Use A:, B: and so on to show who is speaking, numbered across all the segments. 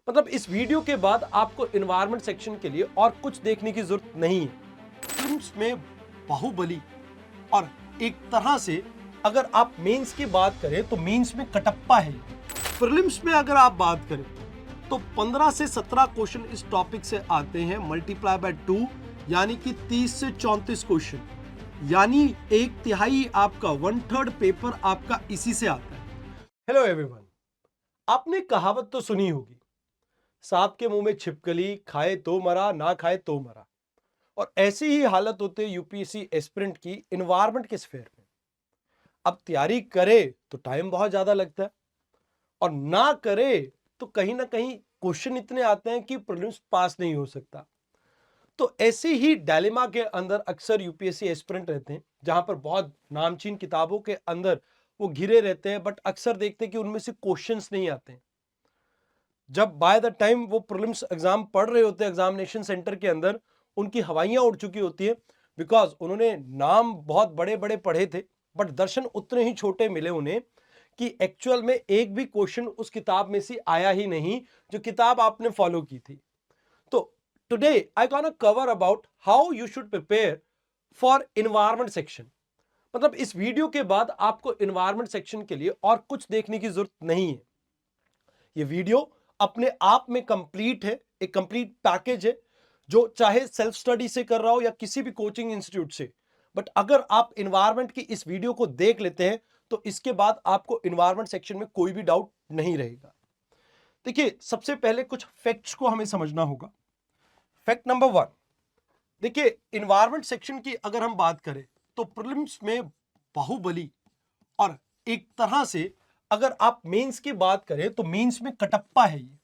A: मतलब इस वीडियो के बाद आपको एनवायरनमेंट सेक्शन के लिए और कुछ देखने की जरूरत नहीं है। फिल्म्स में बाहुबली और एक तरह से अगर आप मेंस की बात करें तो मेंस में कटप्पा है। प्रीलिम्स में अगर आप बात करें तो 15 से 17 क्वेश्चन इस टॉपिक से आते हैं, मल्टीप्लाई बाय 2 यानी कि 30 से 34 क्वेश्चन, यानी एक तिहाई आपका 1/3 पेपर आपका इसी से आता है। हेलो एवरीवन, आपने कहावत तो सुनी होगी, सांप के मुंह में छिपकली, खाए तो मरा ना खाए तो मरा। और ऐसी ही हालत होती है यूपीएससी एस्पिरेंट की एनवायरनमेंट के स्फेयर में। अब तैयारी करे तो टाइम बहुत ज्यादा लगता है और ना करे तो कहीं ना कहीं क्वेश्चन इतने आते हैं कि प्रीलिम्स पास नहीं हो सकता। तो ऐसी ही डायलेमा के अंदर अक्सर यूपीएससी एस्पिरेंट रहते हैं, जहां पर बहुत नामचीन किताबों के अंदर वो घिरे रहते हैं, बट अक्सर देखते हैं कि उनमें से क्वेश्चंस नहीं आते हैं। जब बाय द टाइम वो प्रीलिम्स एग्जाम पढ़ रहे होते हैं एग्जामिनेशन सेंटर के अंदर, उनकी हवाइयां उड़ चुकी होती है, बिकॉज उन्होंने नाम बहुत बड़े बड़े पढ़े थे बट दर्शन उतने ही छोटे मिले उन्हें कि एक्चुअल में एक भी क्वेश्चन उस किताब में से आया ही नहीं जो किताब आपने फॉलो की थी। तो today I gonna cover about how you should prepare for environment section. मतलब इस वीडियो के बाद आपको एनवायरनमेंट सेक्शन के लिए और कुछ देखने की जरूरत नहीं है। ये वीडियो अपने आप में कंप्लीट है, एक कंप्लीट पैकेज है, जो चाहे सेल्फ स्टडी से कर रहा हो या किसी भी कोचिंग इंस्टीट्यूट से। बट अगर आप एनवायरनमेंट की इस वीडियो को देख लेते हैं तो इसके बाद आपको एनवायरनमेंट सेक्शन में कोई भी डाउट नहीं रहेगा। देखिए, सबसे पहले कुछ फैक्ट्स को हमें समझना होगा। फैक्ट नंबर 1, देखिए एनवायरनमेंट सेक्शन की अगर हम बात करें तो प्रीलिम्स में बाहुबली और एक तरह से अगर आप मेंस की बात करें तो मेंस में कटप्पा है ये।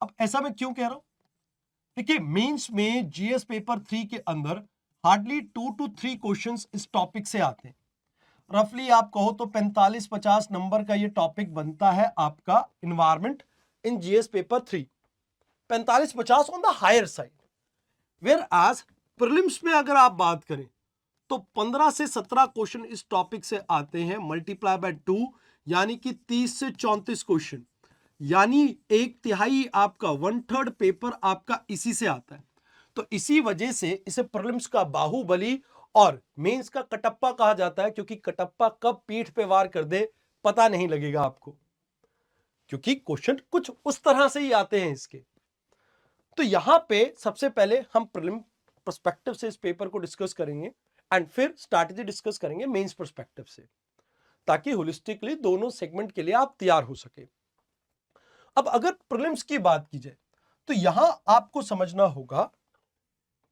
A: अब ऐसा मैं क्यों कह रहा हूं? देखिए, मेंस में जीएस पेपर 3 के अंदर हार्डली 2 to 3 क्वेश्चंस इस टॉपिक से आते हैं। रफली आप कहो तो 45-50 नंबर का ये टॉपिक बनता है आपका environment in GS paper 3। 45-50 on the higher side. Where आज प्रीलिम्स में अगर आप बात करें तो 15 से 17 क्वेश्चन इस टॉपिक से आते हैं, मल्टीप्लाई बाय 2 यानी कि 30 से 34 क्वेश्चन, यानी एक तिहाई आपका 1/3 पेपर आपका इसी से आता है। तो इसी वजह से इसे प्रीलिम्स का बाहुबली और मेंस का कटप्पा कहा जाता है, क्योंकि कटप्पा कब पीठ पे वार कर दे पता नहीं लगेगा आपको, क्योंकि क्वेश्चन कुछ उस तरह से ही आते हैं इसके। तो यहां पे सबसे पहले हम प्रीलिम पर्सपेक्टिव से इस पेपर को डिस्कस करेंगे एंड फिर स्ट्रैटेजी डिस्कस करेंगे मेंस पर्सपेक्टिव से, ताकि होलिस्टिकली दोनों सेगमेंट के लिए आप तैयार हो सके। अब अगर प्रीलिम्स की बात की जाए तो यहां आपको समझना होगा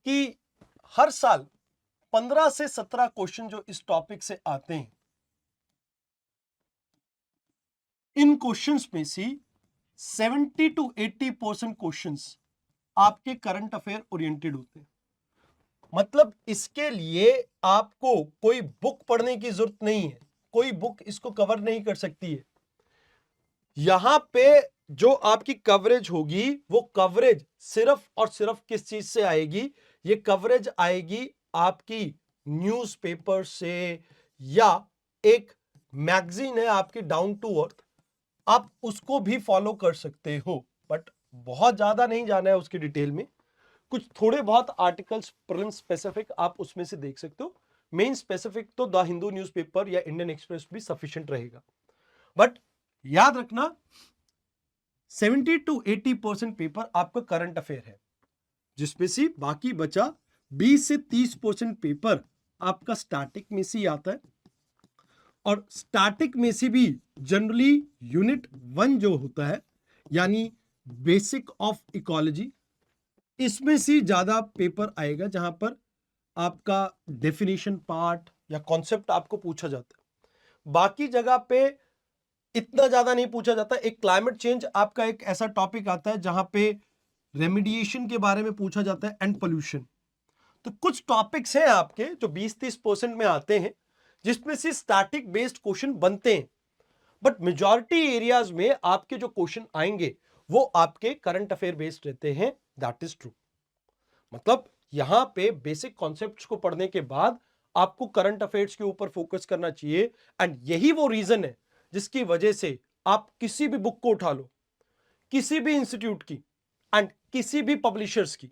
A: कि हर साल 15 से 17 क्वेश्चन जो इस टॉपिक से आते हैं, इन क्वेश्चंस में से 70 to 80% क्वेश्चंस आपके करंट अफेयर ओरिएंटेड होते हैं। मतलब इसके लिए आपको कोई बुक पढ़ने की जरूरत नहीं है, कोई बुक इसको कवर नहीं कर सकती है। यहां पे जो आपकी कवरेज होगी वो कवरेज सिर्फ और सिर्फ किस चीज से आएगी? ये कवरेज आएगी आपकी न्यूज़पेपर से, या एक मैगजीन है आपकी डाउन टू अर्थ, आप उसको भी फॉलो कर सकते हो, बट बहुत ज्यादा नहीं जाना है उसकी डिटेल में। कुछ थोड़े बहुत आर्टिकल्स प्रीलिम स्पेसिफिक आप उसमें से देख सकते हो। मेन स्पेसिफिक तो द हिंदू न्यूज़पेपर या इंडियन एक्सप्रेस भी सफिशिएंट रहेगा। बट याद रखना, 70 to 80% पेपर आपका करंट अफेयर है, जिसमें से बाकी बचा 20 से 30% पेपर आपका स्टैटिक में से आता है। और स्टैटिक में से भी जनरली यूनिट 1 जो होता है, यानी बेसिक ऑफ इकोलॉजी, इसमें से ज्यादा पेपर आएगा, जहां पर आपका डेफिनेशन पार्ट या कॉन्सेप्ट आपको पूछा जाता है। बाकी जगह पे इतना ज्यादा नहीं पूछा जाता। एक क्लाइमेट चेंज आपका एक ऐसा टॉपिक आता है जहां पे रेमिडिएशन के बारे में पूछा जाता है एंड पोल्यूशन। तो कुछ टॉपिक्स हैं आपके जो 20-30% में आते हैं, जिसमें से स्टैटिक बेस्ड क्वेश्चन बनते हैं, बट मेजॉरिटी एरियाज में आपके जो क्वेश्चन आएंगे वो आपके करंट अफेयर बेस्ड रहते हैं। That is true. मतलब यहां पे बेसिक कॉन्सेप्ट्स को पढ़ने के बाद आपको करंट अफेयर्स के ऊपर फोकस करना चाहिए। एंड यही वो रीजन है जिसकी वजह से आप किसी भी बुक को उठा लो, किसी भी इंस्टीट्यूट की एंड किसी भी पब्लिशर्स की,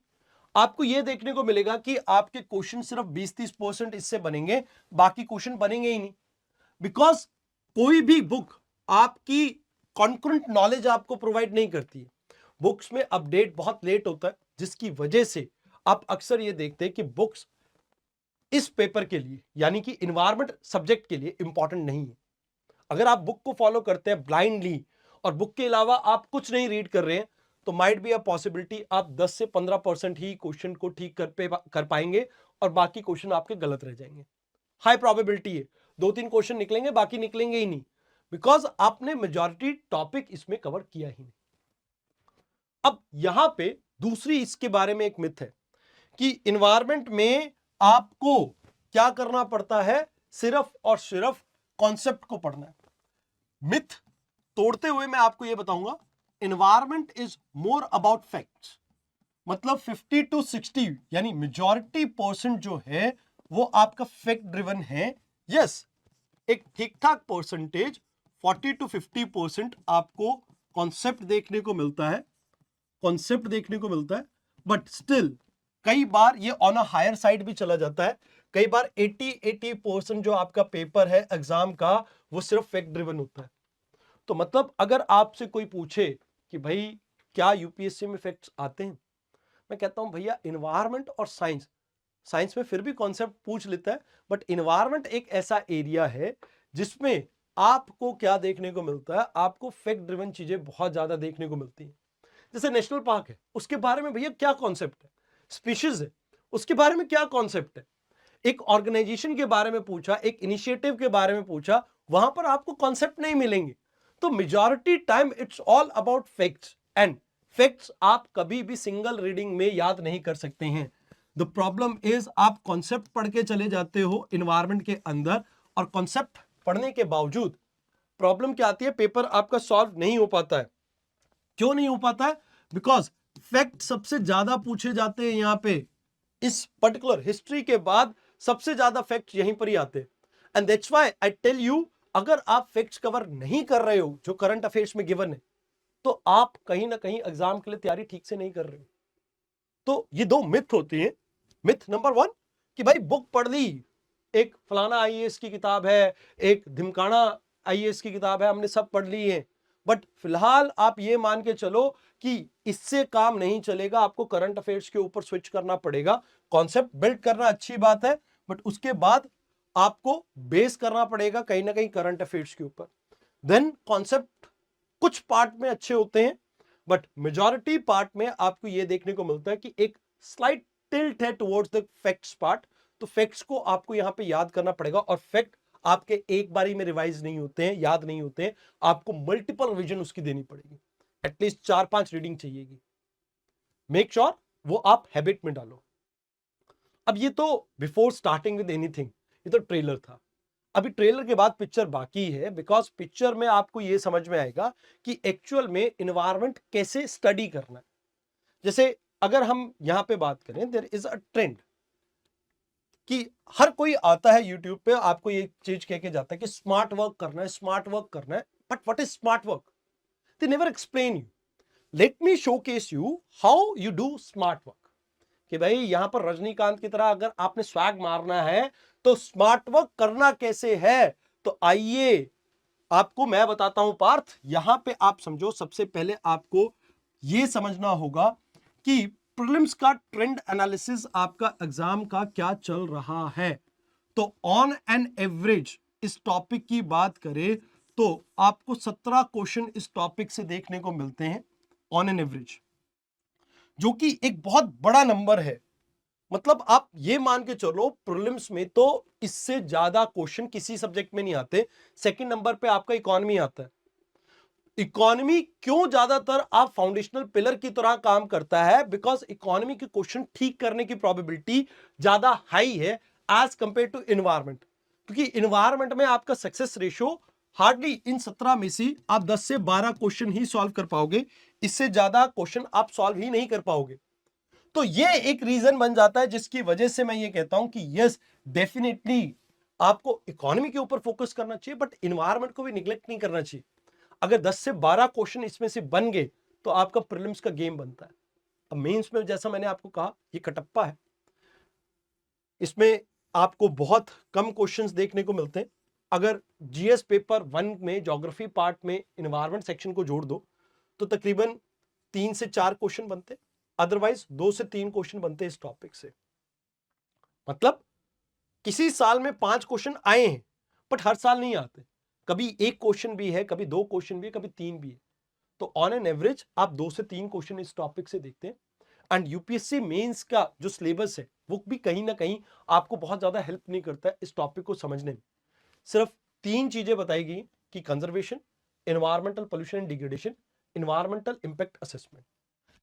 A: आपको यह देखने को मिलेगा कि आपके क्वेश्चन सिर्फ 20-30% इससे बनेंगे, बाकी क्वेश्चन बनेंगे ही नहीं। बिकॉज कोई भी बुक आपकी कॉन्करेंट नॉलेज आपको प्रोवाइड नहीं करती है। बुक्स में अपडेट बहुत लेट होता है, जिसकी वजह से आप अक्सर ये देखते हैं कि बुक्स इस पेपर के लिए यानी कि इन्वायरमेंट सब्जेक्ट के लिए इंपॉर्टेंट नहीं है। अगर आप बुक को फॉलो करते हैं ब्लाइंडली और बुक के अलावा आप कुछ नहीं रीड कर रहे हैं, तो माइट बी अ पॉसिबिलिटी आप 10 से 15% ही क्वेश्चन को ठीक कर पाएंगे और बाकी क्वेश्चन आपके गलत रह जाएंगे। हाई प्रोबेबिलिटी है 2-3 क्वेश्चन निकलेंगे, बाकी निकलेंगे ही नहीं, बिकॉज आपने मेजॉरिटी टॉपिक इसमें कवर किया ही नहीं। अब यहां पे दूसरी इसके बारे में एक मिथ है कि इन्वायरमेंट में आपको क्या करना पड़ता है, सिर्फ और सिर्फ कॉन्सेप्ट को पढ़ना है। मिथ तोड़ते हुए मैं आपको यह बताऊंगा, environment is more about facts. मतलब 50 to 60 यानी मेजॉरिटी परसेंट जो है वो आपका फैक्ट ड्रिवन है। यस, एक ठीक ठाक परसेंटेज 40 to 50% आपको कॉन्सेप्ट देखने को मिलता है, बट स्टिल कई बार ये ऑन अ हायर साइड भी चला जाता है। कई बार 80% जो आपका पेपर है एग्जाम का वो सिर्फ फैक्ट ड्रिवन होता है। तो मतलब अगर आपसे कोई पूछे कि भाई क्या यूपीएससी में फैक्ट्स आते हैं, मैं कहता हूं भैया इन्वायरमेंट और साइंस में फिर भी कॉन्सेप्ट पूछ लेता है, बट इन्वायरमेंट एक ऐसा एरिया है जिसमें आपको क्या देखने को मिलता है, आपको फैक्ट ड्रिवन चीजें बहुत ज्यादा देखने को मिलती हैं। जैसे नेशनल पार्क है, उसके बारे में भैया क्या कॉन्सेप्ट है, स्पीशीज है, उसके बारे में क्या कॉन्सेप्ट है, एक ऑर्गेनाइजेशन के बारे में पूछा, एक इनिशिएटिव के बारे में पूछा, वहां पर आपको कॉन्सेप्ट नहीं मिलेंगे। तो majority time it's all about facts, and facts आप कभी भी सिंगल रीडिंग में याद नहीं कर सकते हैं। द प्रॉब्लम इज आप कॉन्सेप्ट पढ़ के चले जाते हो इन्वायरमेंट के अंदर, और कॉन्सेप्ट पढ़ने के बावजूद प्रॉब्लम क्या आती है, पेपर आपका सॉल्व नहीं हो पाता है। क्यों नहीं हो पाता है? बिकॉज फैक्ट सबसे ज्यादा पूछे जाते हैं यहां पे, इस पर्टिकुलर हिस्ट्री के बाद सबसे ज्यादा फैक्ट यहीं पर ही आते हैं। And that's why I tell you, अगर आप फैक्ट्स कवर नहीं कर रहे हो जो करंट अफेयर्स में गिवन है, तो आप कहीं ना कहीं एग्जाम के लिए तैयारी ठीक से नहीं कर रहे हो। तो ये दो मिथ होती हैं। मिथ नंबर 1 कि भाई बुक पढ़ ली, एक फलाना आईएएस की किताब है, एक धिमकाना आईएएस की किताब है, हमने सब पढ़ ली है, बट फिलहाल आप ये मान के चलो कि इससे काम नहीं चलेगा, आपको करंट अफेयर्स के ऊपर स्विच करना पड़ेगा। कॉन्सेप्ट बिल्ड करना अच्छी बात है, बट उसके बाद आपको बेस करना पड़ेगा कहीं ना कहीं करंट अफेयर्स के ऊपर। देन कॉन्सेप्ट कुछ पार्ट में अच्छे होते हैं, बट मेजॉरिटी पार्ट में आपको यह देखने को मिलता है कि एक स्लाइट टिल्ट है टुवर्ड्स द फैक्ट्स पार्ट। तो फैक्ट्स को आपको यहां पे याद करना पड़ेगा, और फैक्ट आपके एक बारी में रिवाइज नहीं होते हैं, याद नहीं होते हैं, आपको मल्टीपल रिवीजन उसकी देनी पड़ेगी, एटलीस्ट 4-5 रीडिंग चाहिएगी। मेक श्योर वो आप हैबिट में डालो। अब ये तो बिफोर स्टार्टिंग विद एनीथिंग, ये तो ट्रेलर था। अभी ट्रेलर के बाद पिक्चर बाकी है, बिकॉज पिक्चर में आपको ये समझ में आएगा कि एक्चुअल में इन्वायरमेंट कैसे स्टडी करना है। जैसे अगर हम यहां पे बात करें, देयर इज अ ट्रेंड कि हर कोई आता है यूट्यूब पे, आपको ये चीज कह के जाता है कि स्मार्ट वर्क करना है, स्मार्ट वर्क करना है, but what is smart work? They never explain you. Let me showcase you how you do smart work. कि भाई यहां पर रजनीकांत की तरह अगर आपने स्वैग मारना है तो स्मार्ट वर्क करना कैसे है, तो आइए आपको मैं बताता हूं पार्थ। यहां पे आप समझो, सबसे पहले आपको यह समझना होगा कि प्रीलिम्स का ट्रेंड एनालिसिस आपका एग्जाम का क्या चल रहा है। तो ऑन एन एवरेज इस टॉपिक की बात करें तो आपको 17 क्वेश्चन इस टॉपिक से देखने को मिलते हैं ऑन एन एवरेज, जो कि एक बहुत बड़ा नंबर है। मतलब आप ये मान के चलो प्रीलिम्स में तो इससे ज्यादा क्वेश्चन किसी सब्जेक्ट में नहीं आते। सेकंड नंबर पे आपका इकोनॉमी आता है। इकोनॉमी क्यों ज्यादातर आप फाउंडेशनल पिलर की तरह काम करता है? बिकॉज इकोनॉमी के क्वेश्चन ठीक करने की प्रोबेबिलिटी ज्यादा हाई है एज कंपेयर टू इन्वायरमेंट, क्योंकि इन्वायरमेंट में आपका सक्सेस रेशियो हार्डली इन 17 में से आप 10 से 12 क्वेश्चन ही सॉल्व कर पाओगे, इससे ज्यादा क्वेश्चन आप सॉल्व ही नहीं कर पाओगे। तो ये एक रीजन बन जाता है जिसकी वजह से मैं ये कहता हूं कि यस डेफिनेटली आपको इकोनॉमी के ऊपर फोकस करना चाहिए, बट इन्वायरमेंट को भी निग्लेक्ट नहीं करना चाहिए। अगर 10 से 12 क्वेश्चन इसमें से बन गए तो आपका प्रीलिम्स का गेम बनता है। अब मेंस में जैसा मैंने आपको कहा, ये कटप्पा है, इसमें आपको बहुत कम क्वेश्चंस देखने को मिलते हैं। अगर जीएस पेपर 1 में ज्योग्राफी पार्ट में एनवायरनमेंट सेक्शन को जोड़ दो तो तकरीबन 3 से 4 क्वेश्चन बनते, अदरवाइज 2 से 3 क्वेश्चन बनते इस टॉपिक से। मतलब किसी साल में 5 क्वेश्चन आए हैं, बट हर साल नहीं आते, कभी 1 क्वेश्चन भी है, कभी 2 क्वेश्चन भी है, कभी 3 भी है। तो ऑन एन एवरेज आप 2 से 3 क्वेश्चन इस टॉपिक से देखते हैं। एंड यूपीएससी मेंस का जो सिलेबस है वो भी कहीं ना कहीं आपको बहुत ज्यादा हेल्प नहीं करता है इस टॉपिक को समझने में। सिर्फ 3 चीजें बताई गई कि conservation, environmental pollution and degradation, environmental impact assessment,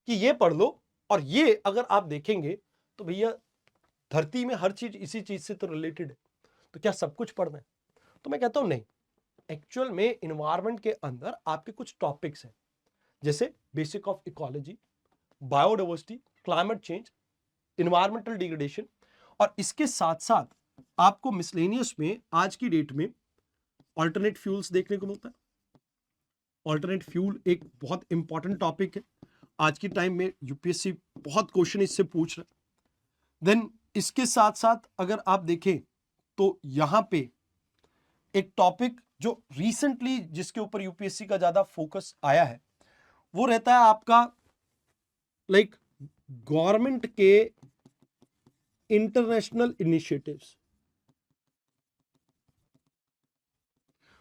A: कि ये पढ़ लो। और ये अगर आप देखेंगे तो भैया धरती में हर चीज इसी चीज से तो रिलेटेड है, तो क्या सब कुछ पढ़ना है? तो मैं कहता हूं नहीं, एक्चुअल में एनवायरमेंट के अंदर आपके कुछ टॉपिक्स हैं, जैसे basic of ecology, biodiversity, climate change, environmental degradation, और इसके साथ साथ आपको मिसलेनियस में आज की डेट में अल्टरनेट फ्यूल्स देखने को मिलता है। अल्टरनेट फ्यूल एक बहुत इंपॉर्टेंट टॉपिक है, आज की टाइम में यूपीएससी बहुत क्वेश्चन इससे पूछ रहा है। देन इसके साथ साथ अगर आप देखें तो यहां पे एक टॉपिक जो रिसेंटली जिसके ऊपर यूपीएससी का ज्यादा फोकस आया है वो रहता है आपका लाइक गवर्नमेंट के इंटरनेशनल इनिशिएटिव्स,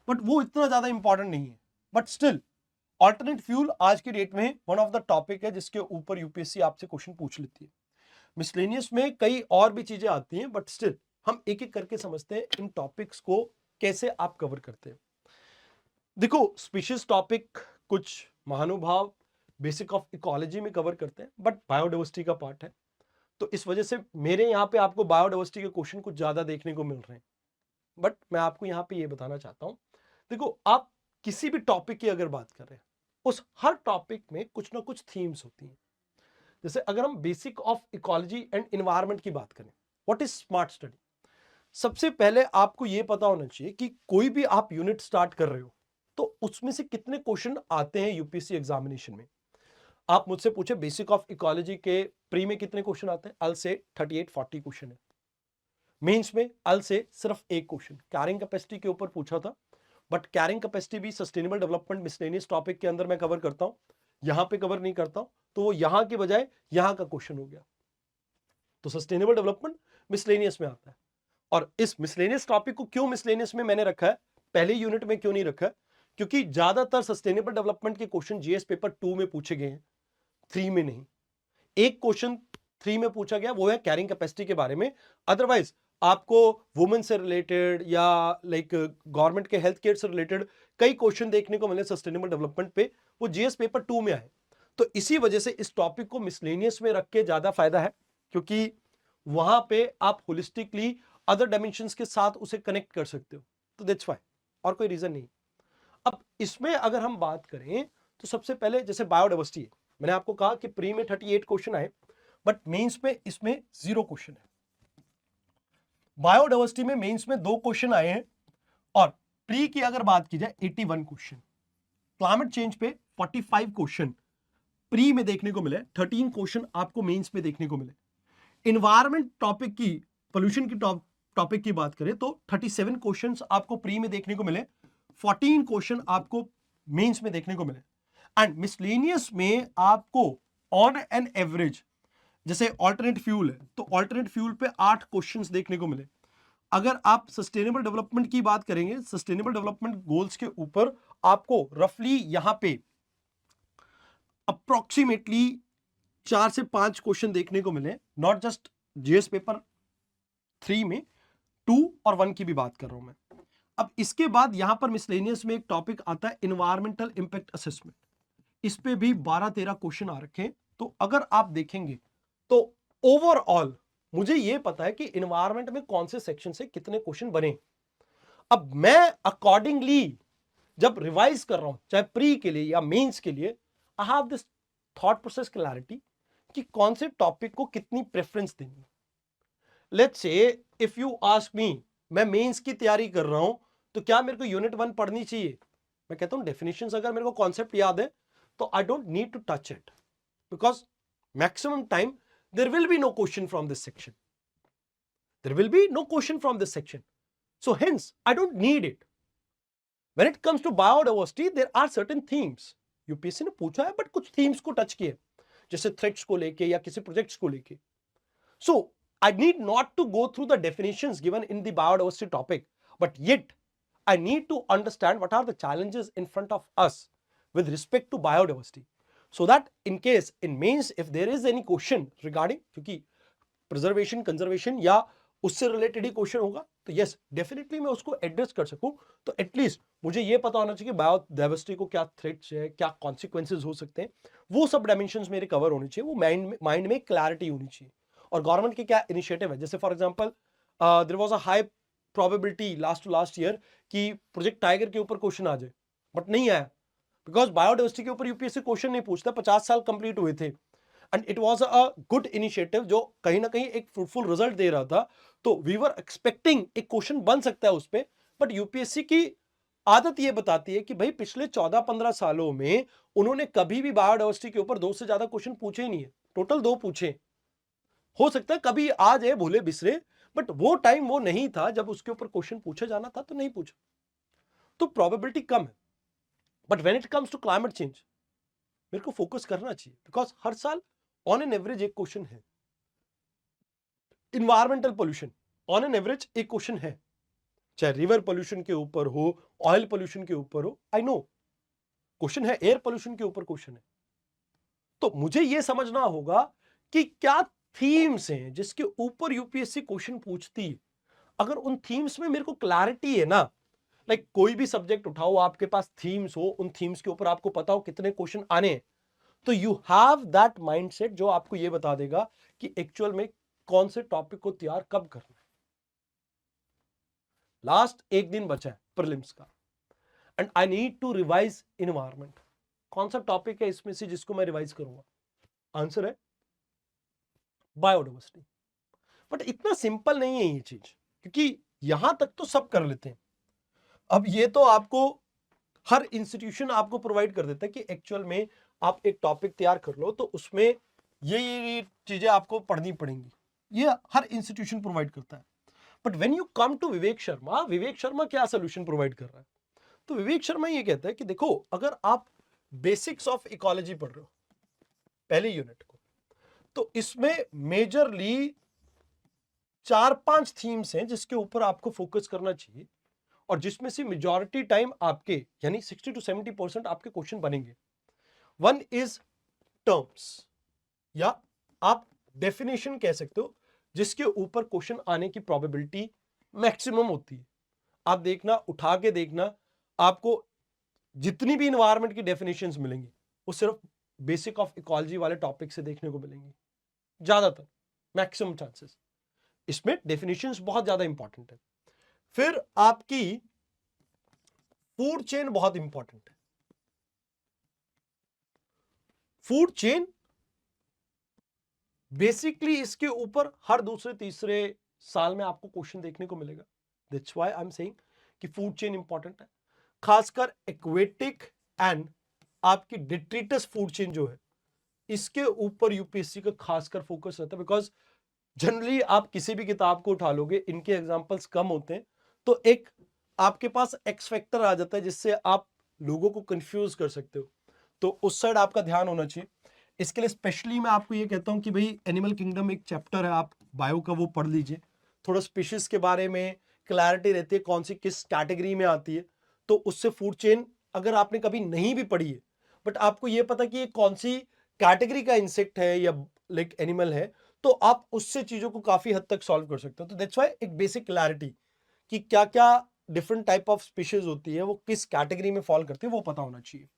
A: बट वो इतना ज्यादा इंपॉर्टेंट नहीं है। बट स्टिल अल्टरनेट फ्यूल आज की डेट में वन ऑफ द टॉपिक है जिसके ऊपर यूपीएससी आपसे क्वेश्चन पूछ लेती है। मिसलेनियस में कई और भी चीजें आती हैं, बट स्टिल हम एक एक करके समझते हैं इन टॉपिक्स को कैसे आप कवर करते हैं। देखो, स्पीशीज टॉपिक कुछ महानुभाव बेसिक ऑफ इकोलॉजी में कवर करते हैं, बट बायोडाइवर्सिटी का पार्ट है, तो इस वजह से मेरे यहाँ पे आपको बायोडाइवर्सिटी के क्वेश्चन कुछ ज्यादा देखने को मिल रहे हैं। बट मैं आपको यहाँ पे ये बताना चाहता हूँ, देखो आप किसी भी टॉपिक की अगर बात कर रहे हैं, उस हर टॉपिक में कुछ ना कुछ थीम्स होती हैं। जैसे अगर हम basic of ecology and environment की बात करें, व्हाट इज स्मार्ट स्टडी, सबसे पहले आपको यह पता होना चाहिए कि कोई भी आप यूनिट स्टार्ट कर रहे हो तो उसमें से कितने क्वेश्चन आते हैं यूपीएससी एग्जामिनेशन में। आप मुझसे पूछे बेसिक ऑफ इकोलॉजी के प्री में कितने क्वेश्चन आते हैं, अल से 38-40 क्वेश्चन है। मेंस में अल से सिर्फ एक क्वेश्चन कैरिंग कैपेसिटी के ऊपर पूछा था, बट कैरिंग कैपेसिटी भी सस्टेनेबल डेवलपमेंट मिसलेनियस टॉपिक के अंदर मैं कवर करता हूं, यहां पे कवर नहीं करता हूं, तो वो यहां के बजाय यहां का क्वेश्चन हो गया। तो सस्टेनेबल डेवलपमेंट मिसलेनियस में आता है। और इस मिसलेनियस टॉपिक को क्यों मिसलेनियस में मैंने रखा है, पहले यूनिट में क्यों नहीं रखा है, क्योंकि ज्यादातर सस्टेनेबल डेवलपमेंट के क्वेश्चन जीएस पेपर 2 में पूछे गए हैं, 3 में नहीं। एक क्वेश्चन 3 में पूछा गया वो है कैरिंग कैपेसिटी के बारे में, अदरवाइज आपको वुमेन से रिलेटेड या लाइक गवर्नमेंट के हेल्थ केयर से रिलेटेड कई क्वेश्चन देखने को मिले सस्टेनेबल डेवलपमेंट पे, वो जीएस पेपर 2 में आए। तो इसी वजह से इस टॉपिक को मिसलेनियस में रख के ज्यादा फायदा है, क्योंकि वहां पे आप होलिस्टिकली अदर डायमेंशंस के साथ उसे कनेक्ट कर सकते हो, तो दैट्स व्हाई, और कोई रीजन नहीं। अब इसमें अगर हम बात करें तो सबसे पहले जैसे बायोडाइवर्सिटी है, मैंने आपको कहा कि प्री में 38 क्वेश्चन आए, बट मेंस में इसमें 0 क्वेश्चन है। बायोडाइवर्सिटी में मेंस में 2 क्वेश्चन आए हैं, और प्री की अगर बात की जाए 81 क्वेश्चन। क्लाइमेट चेंज पे 45 क्वेश्चन प्री में देखने को मिले, 13 क्वेश्चन आपको मेंस में देखने को मिले। एनवायरमेंट टॉपिक की, पोल्यूशन की टॉपिक की बात करें तो 37 क्वेश्चंस आपको प्री में देखने को मिले, 14 क्वेश्चन आपको मेंस में देखने को मिले। एंड मिसलेनियस में आपको ऑन एन एवरेज, जैसे ऑल्टरनेट फ्यूल है तो ऑल्टरनेट फ्यूल पे 8 क्वेश्चंस देखने को मिले। अगर आप सस्टेनेबल डेवलपमेंट की बात करेंगे, सस्टेनेबल डेवलपमेंट गोल्स के ऊपर आपको रफली यहां पे अप्रोक्सीमेटली 4 से 5 क्वेश्चन देखने को मिले, नॉट जस्ट जीएस पेपर 3 में, 2 और 1 की भी बात कर रहा हूं मैं। अब इसके बाद यहां पर मिसलेनियस में एक टॉपिक आता है एनवायरमेंटल इंपैक्ट असेसमेंट, इस पे भी 12-13 क्वेश्चन आ रखे हैं। तो अगर आप देखेंगे तो ओवरऑल मुझे यह पता है कि एनवायरमेंट में कौन से सेक्शन से कितने क्वेश्चन बने। अब मैं अकॉर्डिंगली जब रिवाइज कर रहा हूं, चाहे प्री के लिए या मेंस के लिए, I have this thought process clarity कि कौन से टॉपिक को कितनी प्रेफरेंस देनी। Let's say if you ask me, मैं मेंस की तैयारी कर रहा हूं तो क्या मेरे को यूनिट 1 पढ़नी चाहिए? मैं कहता हूं डेफिनेशंस अगर मेरे को कॉन्सेप्ट याद है तो I don't need to touch it, because maximum time there will be no question from this section, there will be no question from this section, so hence I don't need it. When it comes to biodiversity, there are certain themes UPSC ने पूछा है, but कुछ themes को touch किए, जैसे threats को लेके या किसी प्रोजेक्ट्स को लेके. So I need not to go through the definitions given in the biodiversity topic, but yet I need to understand what are the challenges in front of us with respect to biodiversity, so that in case in mains if there is any question regarding, क्योंकि preservation conservation या उससे related ही question होगा, तो yes definitely मैं उसको address कर सकूं. तो एटलीस्ट मुझे ये पता होना चाहिए कि बायोडाइवर्सिटी को क्या थ्रेट्स है, क्या कॉन्सिक्वेंसेज हो सकते हैं, वो सब डायमेंशंस मेरे कवर होने चाहिए, वो माइंड में क्लैरिटी होनी चाहिए. और गवर्नमेंट के क्या इनिशिएटिव है, जैसे for example there was a high probability last year कि प्रोजेक्ट टाइगर के ऊपर क्वेश्चन आ जाए, बट नहीं आया, बिकॉज बायोडाइवर्सिटी के ऊपर यूपीएससी क्वेश्चन नहीं पूछता. 50 साल कंप्लीट हुए थे and it was a good initiative जो कहीं ना कहीं एक फ्रूटफुल रिजल्ट दे रहा था. तो वी वर एक्सपेक्टिंग एक क्वेश्चन बन सकता है उस पर, बट यूपीएससी की आदत ये बताती है कि भाई पिछले 14-15 सालों में उन्होंने कभी भी बायोडाइवर्सिटी के ऊपर 2 से ज्यादा क्वेश्चन पूछे ही नहीं है. टोटल 2 पूछे, हो सकता है कभी आ जाए भूले बिसरे, बट वो टाइम वो नहीं था जब उसके ऊपर क्वेश्चन पूछा जाना था, तो नहीं पूछा. तो प्रोबेबिलिटी कम है. But when it comes to climate change मेरे को फोकस करना चाहिए, बिकॉज हर साल ऑन एन एवरेज एक क्वेश्चन है. Environmental pollution on an average एक क्वेश्चन है, चाहे रिवर पोल्यूशन के ऊपर हो, ऑयल पोल्यूशन के ऊपर हो, आई नो क्वेश्चन है. एयर पोल्यूशन के ऊपर क्वेश्चन है. तो मुझे यह समझना होगा कि क्या थीम्स हैं जिसके ऊपर यूपीएससी क्वेश्चन पूछती है. अगर उन थीम्स में मेरे को क्लैरिटी है ना, लाइक कोई भी सब्जेक्ट उठाओ, आपके पास थीम्स हो, उन थीम्स के ऊपर आपको पता हो कितने क्वेश्चन आने हैं, तो यू हैव दैट माइंडसेट जो आपको यह बता देगा कि एक्चुअल में कौन से टॉपिक को तैयार कब करना है. लास्ट एक दिन बचा है प्रीलिम्स का and I need to revise environment. कौन सा टॉपिक है इसमें से जिसको मैं रिवाइज करूंगा? आंसर है बायोडाइवर्सिटी. बट इतना सिंपल नहीं है ये चीज, क्योंकि यहां तक तो सब कर लेते हैं. अब ये तो आपको हर इंस्टीट्यूशन आपको प्रोवाइड कर देता है कि एक्चुअल में आप एक टॉपिक तैयार कर लो तो उसमें ये चीजें आपको पढ़नी पड़ेंगी. ये हर इंस्टीट्यूशन प्रोवाइड करता है. But when you come to Vivek Sharma क्या सोल्यूशन प्रोवाइड कर रहा है? तो विवेक शर्मा ये कहता है कि देखो, अगर आप बेसिक्स ऑफ इकोलॉजी पढ़ रहे हो पहले यूनिट को, तो इसमें मेजरली 4-5 थीम्स हैं जिसके ऊपर आपको फोकस करना चाहिए, और जिसमें से मेजॉरिटी टाइम आपके यानी 60 to 70% आपके क्वेश्चन बनेंगे. वन इज टर्म्स, या आप डेफिनेशन कह सकते हो, जिसके ऊपर क्वेश्चन आने की प्रोबेबिलिटी मैक्सिमम होती है. आप देखना, उठा के देखना, आपको जितनी भी इन्वायरमेंट की डेफिनेशंस मिलेंगी वो सिर्फ बेसिक ऑफ इकोलॉजी वाले टॉपिक से देखने को मिलेंगी ज्यादातर, मैक्सिमम चांसेस. इसमें डेफिनेशंस बहुत ज्यादा इंपॉर्टेंट है. फिर आपकी फूड चेन बहुत इंपॉर्टेंट है. फूड चेन बेसिकली इसके ऊपर हर दूसरे तीसरे साल में आपको क्वेश्चन देखने को मिलेगा. That's why I am saying कि फूड चेन इंपॉर्टेंट है. खासकर एक्वेटिक एंड आपकी डिट्रीटस फूड चेन जो है, इसके ऊपर यूपीएससी का खासकर फोकस रहता है. बिकॉज जनरली आप किसी भी किताब को उठा लोगे, इनके एग्जांपल्स कम होते हैं, तो एक आपके पास एक्स फैक्टर आ जाता है जिससे आप लोगों को कंफ्यूज कर सकते हो. तो उस साइड आपका ध्यान होना चाहिए. इसके लिए स्पेशली मैं आपको ये कहता हूं कि भाई एनिमल किंगडम एक चैप्टर है, आप बायो का वो पढ़ लीजिए. थोड़ा स्पीशीज के बारे में क्लैरिटी रहती है, कौन सी किस कैटेगरी में आती है. तो उससे फूड चेन अगर आपने कभी नहीं भी पढ़ी है, बट आपको ये पता कि ये कौन सी कैटेगरी का इंसेक्ट है या लाइक एनिमल है, तो आप उससे चीजों को काफी हद तक सॉल्व कर सकते हो. तो दैट्स व्हाई एक बेसिक क्लैरिटी कि क्या क्या डिफरेंट टाइप ऑफ स्पीशीज होती है, वो किस कैटेगरी में फॉल करती है, वो पता होना चाहिए.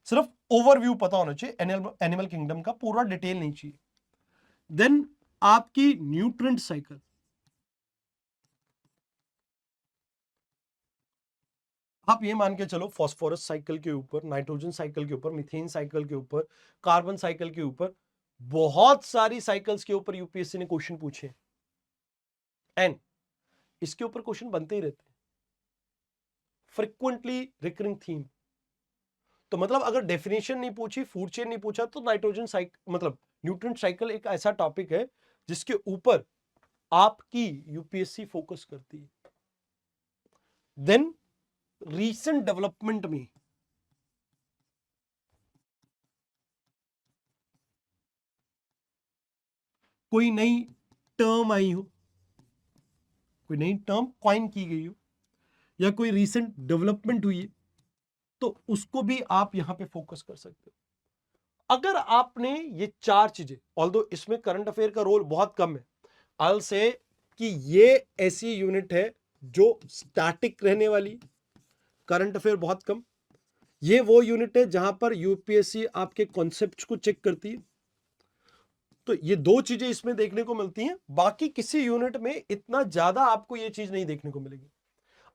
A: सिर्फ ओवरव्यू पता होना चाहिए, एनिमल किंगडम का पूरा डिटेल नहीं चाहिए. देन आपकी न्यूट्रिएंट साइकिल, आप ये मान के चलो फॉस्फोरस साइकिल के ऊपर, नाइट्रोजन साइकिल के ऊपर, मीथेन साइकिल के ऊपर, कार्बन साइकिल के ऊपर, बहुत सारी साइकिल्स के ऊपर यूपीएससी ने क्वेश्चन पूछे एंड इसके ऊपर क्वेश्चन बनते ही रहते हैं. Frequently recurring theme. तो मतलब अगर डेफिनेशन नहीं पूछी, फूड चेन नहीं पूछा, तो नाइट्रोजन साइकिल मतलब न्यूट्रिएंट साइकिल एक ऐसा टॉपिक है जिसके ऊपर आपकी यूपीएससी फोकस करती है। देन रीसेंट डेवलपमेंट में कोई नई टर्म आई हो, कोई नई टर्म कॉइन की गई हो, या कोई रीसेंट डेवलपमेंट हुई है, तो उसको भी आप यहां पे फोकस कर सकते हो। अगर आपने ये चार चीजें, ऑल्दो इसमें करंट अफेयर का रोल बहुत कम है, आई से कि ये ऐसी यूनिट है जो स्टैटिक रहने वाली, करंट अफेयर बहुत कम। ये वो यूनिट है जहां पर यूपीएससी आपके कॉन्सेप्ट्स को चेक करती है। तो ये दो चीजें इसमें देखने को मिलती हैं, बाकी किसी यूनिट में इतना ज्यादा आपको ये चीज नहीं देखने को मिलेगी।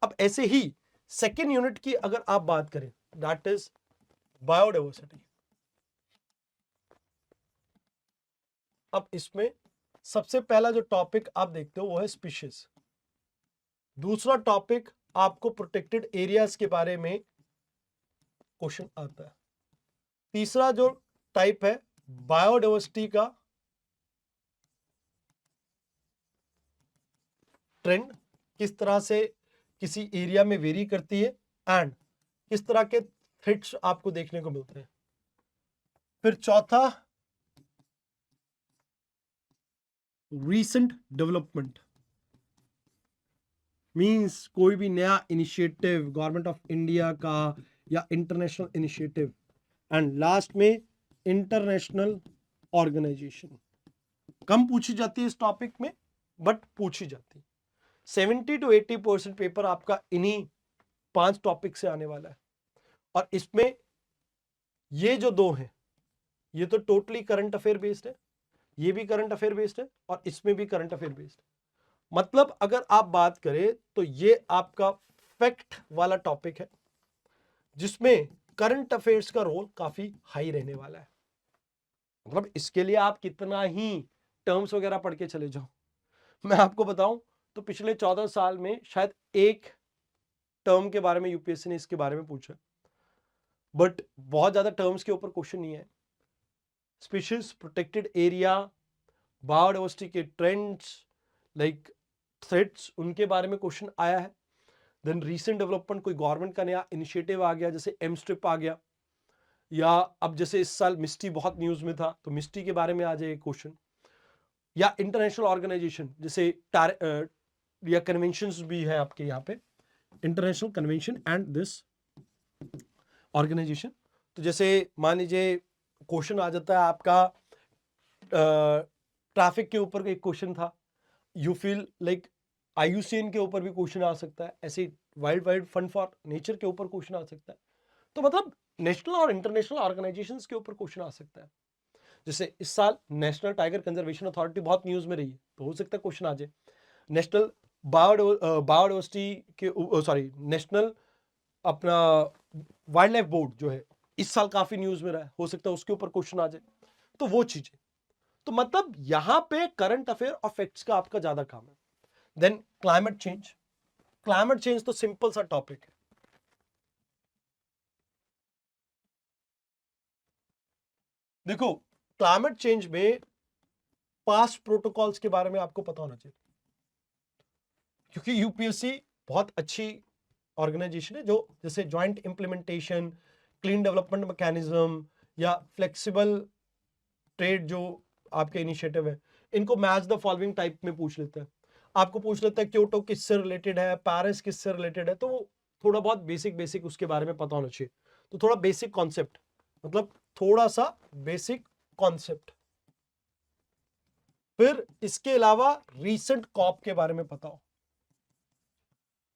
A: अब ऐसे ही सेकेंड यूनिट की अगर आप बात करें, दैट इज बायोडाइवर्सिटी। अब इसमें सबसे पहला जो टॉपिक आप देखते हो वो है स्पीशीज। दूसरा टॉपिक आपको प्रोटेक्टेड एरियाज के बारे में क्वेश्चन आता है। तीसरा जो टाइप है बायोडाइवर्सिटी का ट्रेंड, किस तरह से किसी एरिया में वेरी करती है, एंड किस तरह के थ्रेट्स आपको देखने को मिलते हैं। फिर चौथा रीसेंट डेवलपमेंट, मींस कोई भी नया इनिशिएटिव गवर्नमेंट ऑफ इंडिया का या इंटरनेशनल इनिशिएटिव। एंड लास्ट में इंटरनेशनल ऑर्गेनाइजेशन। कम पूछी जाती है इस टॉपिक में, बट पूछी जाती है। 70 to 80% पेपर आपका इन्हीं 5 टॉपिक से आने वाला है। और इसमें ये जो दो हैं, ये तो टोटली करंट अफेयर बेस्ड है, ये भी करंट अफेयर बेस्ड है, और इसमें भी करंट अफेयर बेस्ड है। मतलब अगर आप बात करें तो ये आपका फैक्ट वाला टॉपिक है जिसमें करंट अफेयर्स का रोल काफी हाई रहने वाला है। मतलब इसके लिए आप कितना ही टर्म्स वगैरह पढ़ के चले जाओ, मैं आपको बताऊं तो पिछले 14 साल में शायद एक टर्म के बारे में यूपीएससी ने इसके बारे में पूछा, बट बहुत ज्यादा टर्म्स के ऊपर क्वेश्चन नहीं है। स्पीशीज, प्रोटेक्टेड एरिया, बायोडाइवर्सिटी के ट्रेंड्स, लाइक थ्रेट्स, उनके बारे में क्वेश्चन आया है। देन रीसेंट डेवलपमेंट, कोई गवर्नमेंट का नया इनिशिएटिव आ गया, जैसे एम स्ट्रिप आ गया, या अब जैसे इस साल मिस्टी बहुत न्यूज में था, तो मिस्टी के बारे में आ जाए क्वेश्चन। या इंटरनेशनल ऑर्गेनाइजेशन, जैसे या कन्वेंशंस भी है आपके यहाँ पे, international convention and this organisation. तो जैसे मान लीजिए क्वेश्चन आ जाता है आपका, ट्रैफिक के ऊपर एक क्वेश्चन था, यू फील लाइक IUCN के ऊपर भी क्वेश्चन आ सकता है, ऐसे वाइल्ड फंड फॉर नेचर के ऊपर क्वेश्चन आ सकता है। तो मतलब नेशनल और इंटरनेशनल ऑर्गेनाइजेशंस के ऊपर क्वेश्चन आ सकता है। जैसे इस साल नेशनल टाइगर कंजर्वेशन अथॉरिटी बहुत न्यूज में रही है, तो हो सकता है क्वेश्चन आ जाए। नेशनल बायोडाइवर्सिटी के, सॉरी, नेशनल अपना वाइल्ड लाइफ बोर्ड जो है, इस साल काफी न्यूज में रहा है, हो सकता है उसके ऊपर क्वेश्चन आ जाए। तो वो चीजें, तो मतलब यहां पे करंट अफेयर और फैक्ट्स का आपका ज्यादा काम है। Then climate change. Climate change तो सिंपल सा टॉपिक है। देखो, क्लाइमेट चेंज में पास्ट प्रोटोकॉल्स के बारे में आपको पता होना चाहिए, क्योंकि यूपीएससी बहुत अच्छी ऑर्गेनाइजेशन है जो जैसे joint implementation, clean development mechanism, या फ्लेक्सिबल ट्रेड जो आपके इनिशिएटिव है, इनको मैच द फॉलोइंग टाइप में पूछ लेता है। आपको पूछ लेता है क्योटो किससे रिलेटेड है, पेरिस किससे रिलेटेड है, तो थोड़ा बहुत बेसिक उसके बारे में पता होना चाहिए। तो थोड़ा बेसिक कॉन्सेप्ट, मतलब थोड़ा सा बेसिक कॉन्सेप्ट। फिर इसके अलावा रीसेंट कॉप के बारे में पता हो।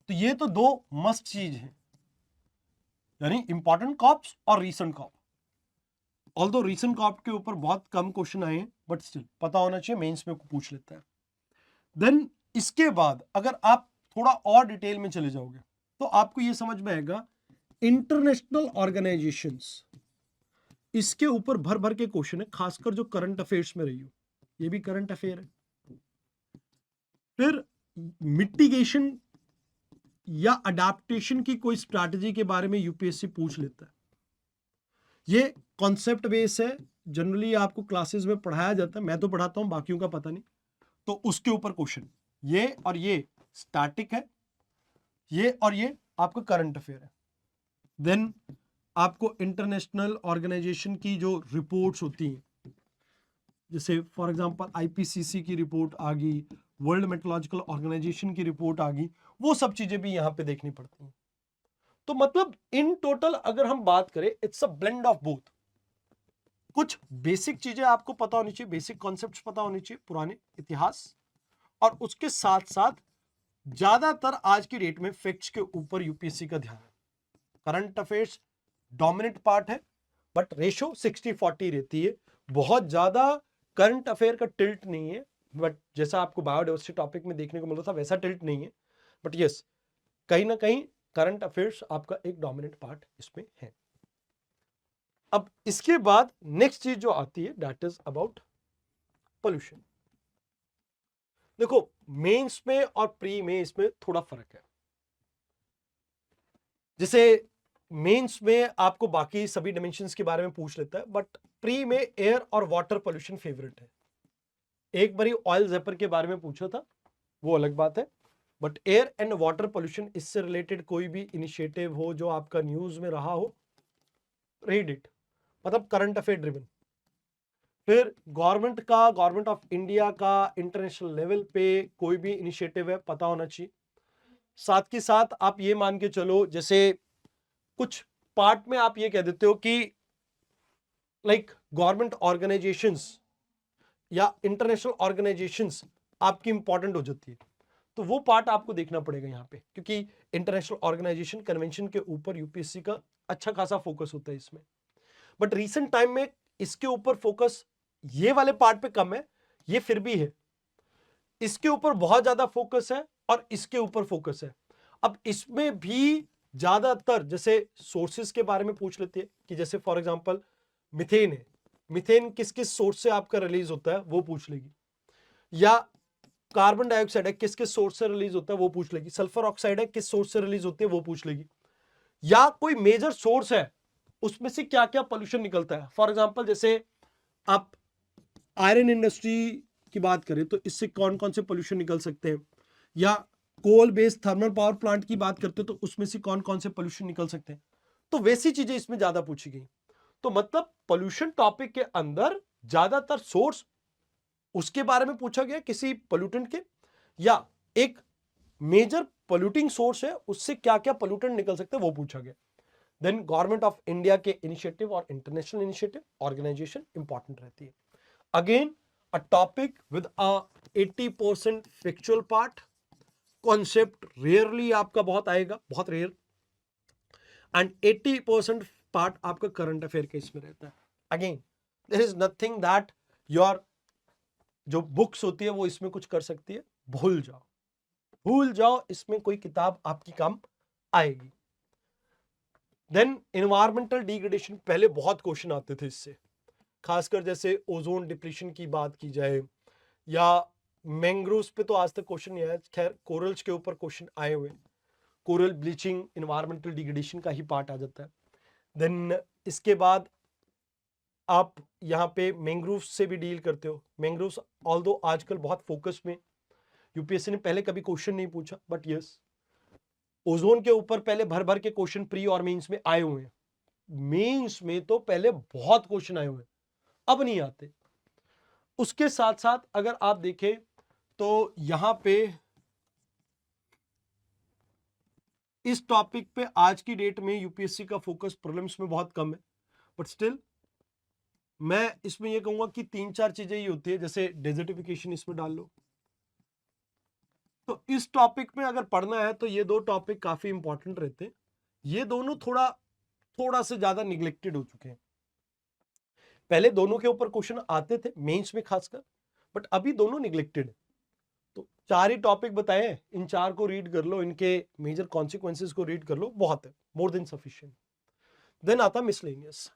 A: तो ये तो दो मस्ट चीज है, यानी इंपॉर्टेंट कॉप्स और recent COP. Although recent COP के ऊपर बहुत कम क्वेश्चन आए हैं, बट स्टिल पता होना चाहिए, मेंस में पूछ लेता है। देन इसके बाद अगर आप थोड़ा और डिटेल में चले जाओगे तो आपको यह समझ में आएगा इंटरनेशनल ऑर्गेनाइजेशंस, इसके ऊपर भर भर के क्वेश्चन है, खासकर जो करंट अफेयर्स में रही हो, ये भी करंट अफेयर है। फिर मिटिगेशन या अडेप्टेशन की कोई स्ट्रैटेजी के बारे में यूपीएससी पूछ लेता है। ये कॉन्सेप्ट बेस है, जनरली आपको क्लासेस में पढ़ाया जाता है, मैं तो पढ़ाता हूं, बाकियों का पता नहीं। तो उसके ऊपर क्वेश्चन, ये और ये स्टैटिक है, ये और ये आपका करंट अफेयर है। देन आपको इंटरनेशनल ऑर्गेनाइजेशन की जो रिपोर्ट्स होती हैं, जैसे फॉर एग्जांपल आईपीसीसी की रिपोर्ट आ गई, वर्ल्ड मेट्रोलॉजिकल ऑर्गेनाइजेशन की रिपोर्ट आ गई, वो सब चीजें भी यहां पे देखनी पड़ती हैं। तो मतलब इन टोटल अगर हम बात करें, it's a blend of both. कुछ बेसिक चीजें आपको पता होनी चाहिए, बेसिक कॉन्सेप्ट्स पता होनी चाहिए, पुराने इतिहास, और उसके साथ साथ ज्यादातर आज की डेट में फैक्ट्स के ऊपर यूपीएससी का ध्यान है। करंट अफेयर्स डोमिनेंट पार्ट है, बट रेशो 60-40 रहती है, बहुत ज्यादा करंट अफेयर का टिल्ट नहीं है, बट जैसा आपको बायोडाइवर्सिटी टॉपिक में देखने को मिल रहा था वैसा टिल्ट नहीं है। बट यस, कहीं ना कहीं करंट अफेयर्स आपका एक डोमिनेंट पार्ट इसमें है। अब इसके बाद नेक्स्ट चीज जो आती है दैट इज अबाउट पोल्यूशन। देखो, मेंस में और प्री में इसमें थोड़ा फर्क है। जैसे मेंस में आपको बाकी सभी डायमेंशंस के बारे में पूछ लेता है, बट प्री में एयर और वाटर पोल्यूशन फेवरेट है। एक बारी ऑयल जेपर के बारे में पूछा था, वो अलग बात है, but air and water pollution, इससे रिलेटेड कोई भी इनिशिएटिव हो जो आपका न्यूज में रहा हो, रीड इट, मतलब करंट अफेयर ड्रिवन। फिर गवर्नमेंट ऑफ इंडिया का इंटरनेशनल लेवल पे कोई भी इनिशिएटिव है, पता होना चाहिए। साथ के साथ आप ये मान के चलो, जैसे कुछ पार्ट में आप ये कह देते हो कि लाइक गवर्नमेंट ऑर्गेनाइजेशंस या इंटरनेशनल ऑर्गेनाइजेशंस आपकी इंपॉर्टेंट हो जाती है, तो वो पार्ट आपको देखना पड़ेगा यहाँ पे, क्योंकि इंटरनेशनल ऑर्गेनाइजेशन कन्वेंशन के ऊपर यूपीएससी का अच्छा खासा फोकस होता है इसमें। बट रीसेंट टाइम में इसके ऊपर फोकस ये वाले पार्ट पे कम है, ये फिर भी है, इसके ऊपर बहुत ज्यादा फोकस है और इसके ऊपर फोकस है। अब इसमें भी ज्यादातर जैसे सोर्सेज के बारे में पूछ लेते हैं, कि जैसे फॉर एग्जांपल मिथेन है, मिथेन किस किस सोर्स से आपका रिलीज होता है वो पूछ लेगी, या कार्बन डाइऑक्साइड है किस किस सोर्स से रिलीज होता है वो पूछ लेगी, सल्फर ऑक्साइड है किस सोर्स से रिलीज होती है वो पूछ लेगी, या कोई मेजर सोर्स है उसमें से क्या क्या पोल्यूशन निकलता है। फॉर एग्जांपल जैसे आप आयरन इंडस्ट्री की बात करें तो इससे कौन कौन से पोल्यूशन निकल सकते हैं, या coal based thermal power plant की बात करते हैं तो उसमें से कौन कौन से पोल्यूशन निकल सकते हैं, तो वैसी चीजें इसमें ज्यादा पूछी गई। तो मतलब पोल्यूशन टॉपिक के अंदर ज्यादातर सोर्स उसके बारे में पूछा गया किसी पोल्यूटेंट के, या एक मेजर पोल्यूटिंग सोर्स है उससे क्या क्या पोल्यूटेंट निकल सकते हैं वो पूछा गया। देन गवर्नमेंट ऑफ इंडिया के इनिशिएटिव और इंटरनेशनल इनिशिएटिव ऑर्गेनाइजेशन इंपॉर्टेंट रहती है। Again a topic with a 80% factual part, concept rarely आपका बहुत आएगा, बहुत रेयर, एंड 80% पार्ट आपका करंट अफेयर के इसमें रहता है। Again there is nothing that your जो बुक्स होती है वो इसमें कुछ कर सकती है, भूल जाओ, भूल जाओ, इसमें कोई किताब आपकी काम आएगी। देन इन्वायरमेंटल डिग्रेडेशन, पहले बहुत क्वेश्चन आते थे इससे, खासकर जैसे ओजोन डिप्लीशन की बात की जाए, या मैंग्रोव्स पे तो आज तक क्वेश्चन नहीं आया, खैर कोरल्स के ऊपर क्वेश्चन आए हुए, कोरल ब्लीचिंग इन्वायरमेंटल डिग्रेडेशन का ही पार्ट आ जाता है। देन इसके बाद आप यहाँ पे मैंग्रोव्स से भी डील करते हो, मैंग्रोव्स ऑल्दो आजकल बहुत फोकस में, यूपीएससी ने पहले कभी क्वेश्चन नहीं पूछा, बट यस ओजोन के ऊपर पहले भर भर के क्वेश्चन प्री और मेंस में आए हुए हैं, मेंस में तो पहले बहुत क्वेश्चन आए हुए हैं, अब नहीं आते। उसके साथ साथ अगर आप देखें तो यहां पे इस टॉपिक पे आज की डेट में यूपीएससी का फोकस प्रीलिम्स में बहुत कम है, बट स्टिल मैं इसमें यह कहूंगा कि 3-4 चीजें ही होती है, जैसे डेजर्टिफिकेशन इसमें डाल लो। तो इस टॉपिक में अगर पढ़ना है तो ये दो टॉपिक काफी इंपॉर्टेंट रहते हैं, ये दोनों थोड़ा से ज्यादा निग्लेक्टेड हो चुके हैं। पहले दोनों के ऊपर क्वेश्चन आते थे मेंस में खासकर, बट अभी दोनों निग्लेक्टेड है। तो 4 ही टॉपिक बताए हैं, इन 4 को रीड कर लो, इनके मेजर कॉन्सिक्वेंसेस को रीड कर लो, बहुत है, मोर देन सफिशिएंट। देन आता मिसलेनियस।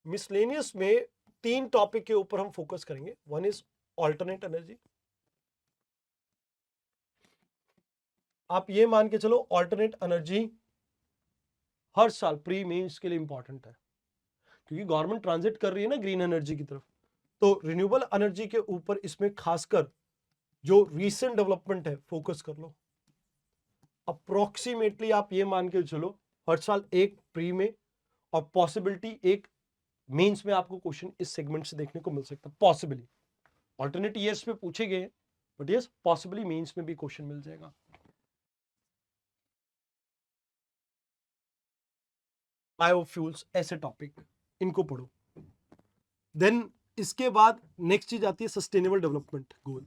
A: मिसलेनियस में 3 टॉपिक के ऊपर हम फोकस करेंगे। वन इज ऑल्टरनेट एनर्जी, आप ये मान के चलो ऑल्टरनेट एनर्जी हर साल प्री मेंस के लिए इंपॉर्टेंट है। क्योंकि गवर्नमेंट ट्रांजिट कर रही है ना ग्रीन एनर्जी की तरफ, तो रिन्यूएबल एनर्जी के ऊपर इसमें खासकर जो रीसेंट डेवलपमेंट है फोकस कर लो। अप्रोक्सीमेटली आप ये मान के चलो हर साल एक प्री में और पॉसिबिलिटी एक मेंस में आपको क्वेश्चन इस सेगमेंट से देखने को मिल सकता है, पॉसिबली। ऑल्टरनेट ईयर्स में पूछे गए, बट यस पॉसिबली मेंस में भी क्वेश्चन मिल जाएगा। बायोफ्यूल्स ऐसे टॉपिक, इनको पढ़ो। देन इसके बाद नेक्स्ट चीज आती है सस्टेनेबल डेवलपमेंट गोल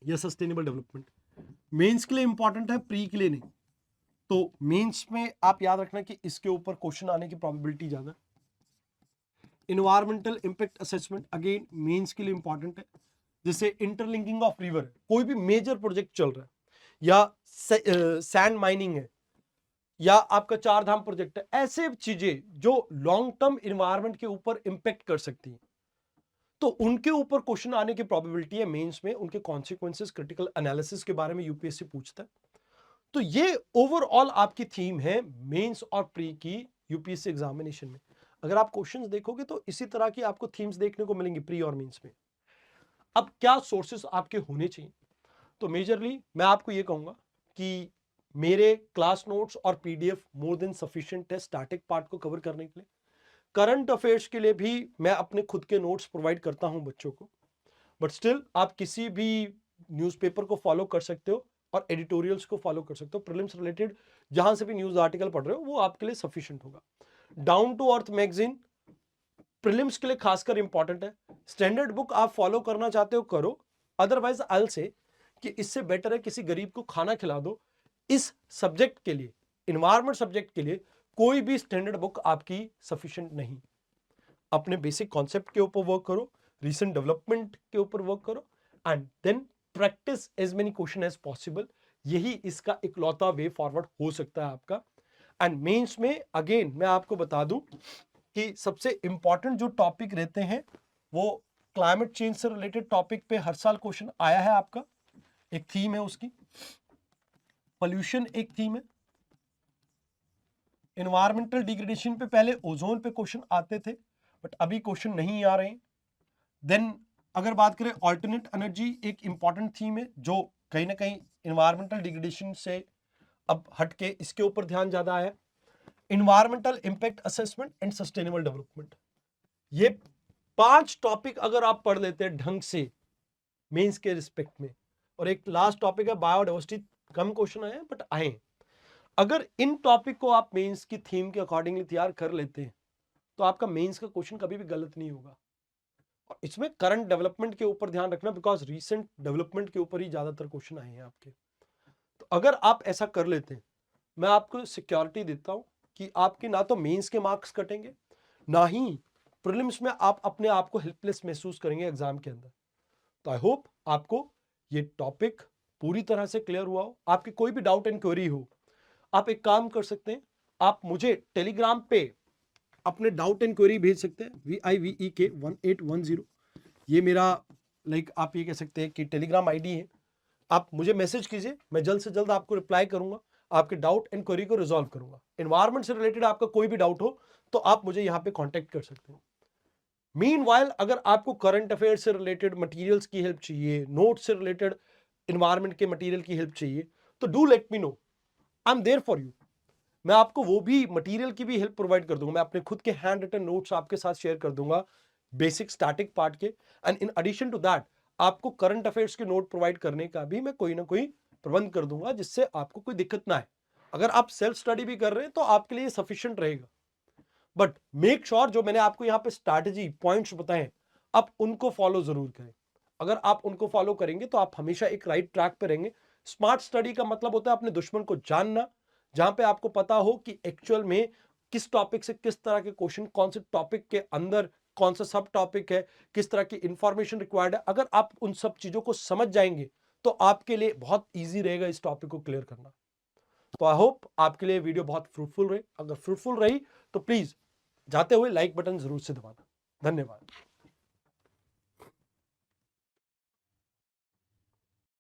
A: या सस्टेनेबल डेवलपमेंट। मेंस के लिए इंपॉर्टेंट है, प्री के लिए नहीं। तो मेंस में आप याद रखना कि इसके ऊपर क्वेश्चन आने की प्रोबेबिलिटी ज्यादा है। Environmental impact assessment again mains के लिए इंपॉर्टेंट है। जैसे इंटरलिंकिंग ऑफ रिवर है, कोई भी मेजर प्रोजेक्ट चल रहा है, या सैंड माइनिंग है, या आपका चार धाम प्रोजेक्ट है, ऐसे चीजें जो लॉन्ग टर्म इन्वायरमेंट के ऊपर इंपैक्ट कर सकती हैं, तो उनके ऊपर क्वेश्चन आने की प्रोबेबिलिटी है मेंस में। उनके कॉन्सिक्वेंसेस, क्रिटिकल एनालिसिस के बारे में यूपीएससी पूछता है। तो ये ओवरऑल आपकी थीम है मेंस और प्री की यूपीएससी एग्जामिनेशन में। अगर आप क्वेश्चंस देखोगे तो इसी तरह की आपको थीम्स देखने को मिलेंगी प्री और मेंस में। अब क्या सोर्सेस आपके होने चाहिए, तो मेजरली मैं आपको ये कहूंगा कि मेरे क्लास नोट्स और पीडीएफ मोर देन सफिशिएंट है स्टैटिक पार्ट को कवर करने के लिए। करंट अफेयर्स के लिए भी मैं अपने खुद के नोट्स प्रोवाइड करता हूं बच्चों को, बट स्टिल आप किसी भी न्यूज़पेपर को फॉलो कर सकते हो और एडिटोरियल्स को फॉलो कर सकते हो। प्रीलिम्स रिलेटेड जहां से भी न्यूज आर्टिकल पढ़ रहे हो वो आपके लिए सफिशिएंट होगा। Down to earth magazine prelims के लिए खासकर इंपॉर्टेंट है। स्टैंडर्ड बुक आप फॉलो करना चाहते हो करो, अदरवाइज आई विल से कि इससे बेटर है किसी गरीब को खाना खिला दो। इस सब्जेक्ट के लिए, इन्वायरमेंट सब्जेक्ट के लिए कोई भी स्टैंडर्ड बुक आपकी सफिशिएंट नहीं। अपने बेसिक कॉन्सेप्ट के ऊपर वर्क करो, रिसेंट डेवलपमेंट के ऊपर वर्क करो, and then practice as many question as possible. यही इसका इकलौता वे फॉरवर्ड हो सकता है आपका। एंड मेंस में अगेन मैं आपको बता दूं कि सबसे इंपॉर्टेंट जो टॉपिक रहते हैं वो क्लाइमेट चेंज से रिलेटेड टॉपिक पे हर साल क्वेश्चन आया है आपका, एक थीम है उसकी। पोल्यूशन एक थीम है। एनवायरमेंटल डिग्रेडेशन पे पहले ओजोन पे क्वेश्चन आते थे, बट अभी क्वेश्चन नहीं आ रहे हैं। देन अगर बात करें ऑल्टरनेट एनर्जी, एक इंपॉर्टेंट थीम है जो कहीं ना कहीं एनवायरमेंटल डिग्रेडेशन से अब हटके इसके ऊपर ध्यान ज्यादा है। Environmental impact assessment and sustainable development, ये 5 टॉपिक अगर आप पढ़ लेते हैं ढंग से मेंस के रिस्पेक्ट में। और एक लास्ट टॉपिक है बायोडाइवर्सिटी, कम क्वेश्चन आए बट आए। अगर इन टॉपिक को आप मेंस की थीम के अकॉर्डिंगली तैयार कर लेते हैं तो आपका मेंस का क्वेश्चन कभी भी गलत नहीं होगा। और इसमें करंट डेवलपमेंट के ऊपर ध्यान रखना, बिकॉज रीसेंट डेवलपमेंट के ऊपर ही ज्यादातर क्वेश्चन आए हैं आपके। तो अगर आप ऐसा कर लेते हैं, मैं आपको सिक्योरिटी देता हूं कि आपके ना तो मेंस के मार्क्स कटेंगे, ना ही प्रीलिम्स में आप अपने आप को हेल्पलेस महसूस करेंगे एग्जाम के अंदर। तो आई होप आपको ये टॉपिक पूरी तरह से क्लियर हुआ हो। आपकी कोई भी डाउट एंड क्वेरी हो, आप एक काम कर सकते हैं, आप मुझे टेलीग्राम पे अपने डाउट एंड क्वेरी भेज सकते हैं, VIVEK1810। ये मेरा आप ये कह सकते हैं कि टेलीग्राम आईडी है। आप मुझे मैसेज कीजिए, मैं जल्द से जल्द आपको रिप्लाई करूंगा, आपके डाउट एंड क्वेरी को रिजॉल्व करूंगा। एनवायरमेंट से रिलेटेड आपका कोई भी डाउट हो तो आप मुझे यहां पे कांटेक्ट कर सकते हैं। मीनवाइल अगर आपको करंट अफेयर से रिलेटेड मटेरियल्स की हेल्प चाहिए, नोट्स से रिलेटेड एनवायरमेंट के मटेरियल की हेल्प चाहिए, तो do let me know, I am there for you. मैं आपको वो भी मटेरियल की भी हेल्प प्रोवाइड कर दूंगा। मैं अपने खुद के हैंड रिटन नोट्स आपके साथ शेयर कर दूंगा, बेसिक स्टैटिक पार्ट के। And in addition to that आपको करंट अफेयर्स के नोट प्रोवाइड करने का भी मैं कोई ना कोई प्रबंध कर दूंगा, जिससे आपको कोई दिक्कत ना आए। अगर आप सेल्फ स्टडी भी कर रहे हैं तो आपके लिए सफिशिएंट रहेगा। बट मेक श्योर जो मैंने आपको यहाँ पे स्ट्रैटेजी पॉइंट्स बताए आप उनको फॉलो जरूर करें। अगर आप उनको फॉलो करेंगे तो आप हमेशा एक राइट ट्रैक पे रहेंगे। स्मार्ट स्टडी का मतलब होता है अपने दुश्मन को जानना, जहां पे आपको पता हो कि एक्चुअल में किस टॉपिक से किस तरह के क्वेश्चन, कौन से टॉपिक के अंदर कौन सा सब टॉपिक है, किस तरह की इंफॉर्मेशन रिक्वायर्ड है। अगर आप उन सब चीजों को समझ जाएंगे तो आपके लिए बहुत ईजी रहेगा इस टॉपिक को क्लियर करना। तो आई होप आपके लिए वीडियो बहुत फ्रूटफुल रही। अगर फ्रूटफुल रही तो प्लीज जाते हुए लाइक बटन जरूर से दबाना। धन्यवाद।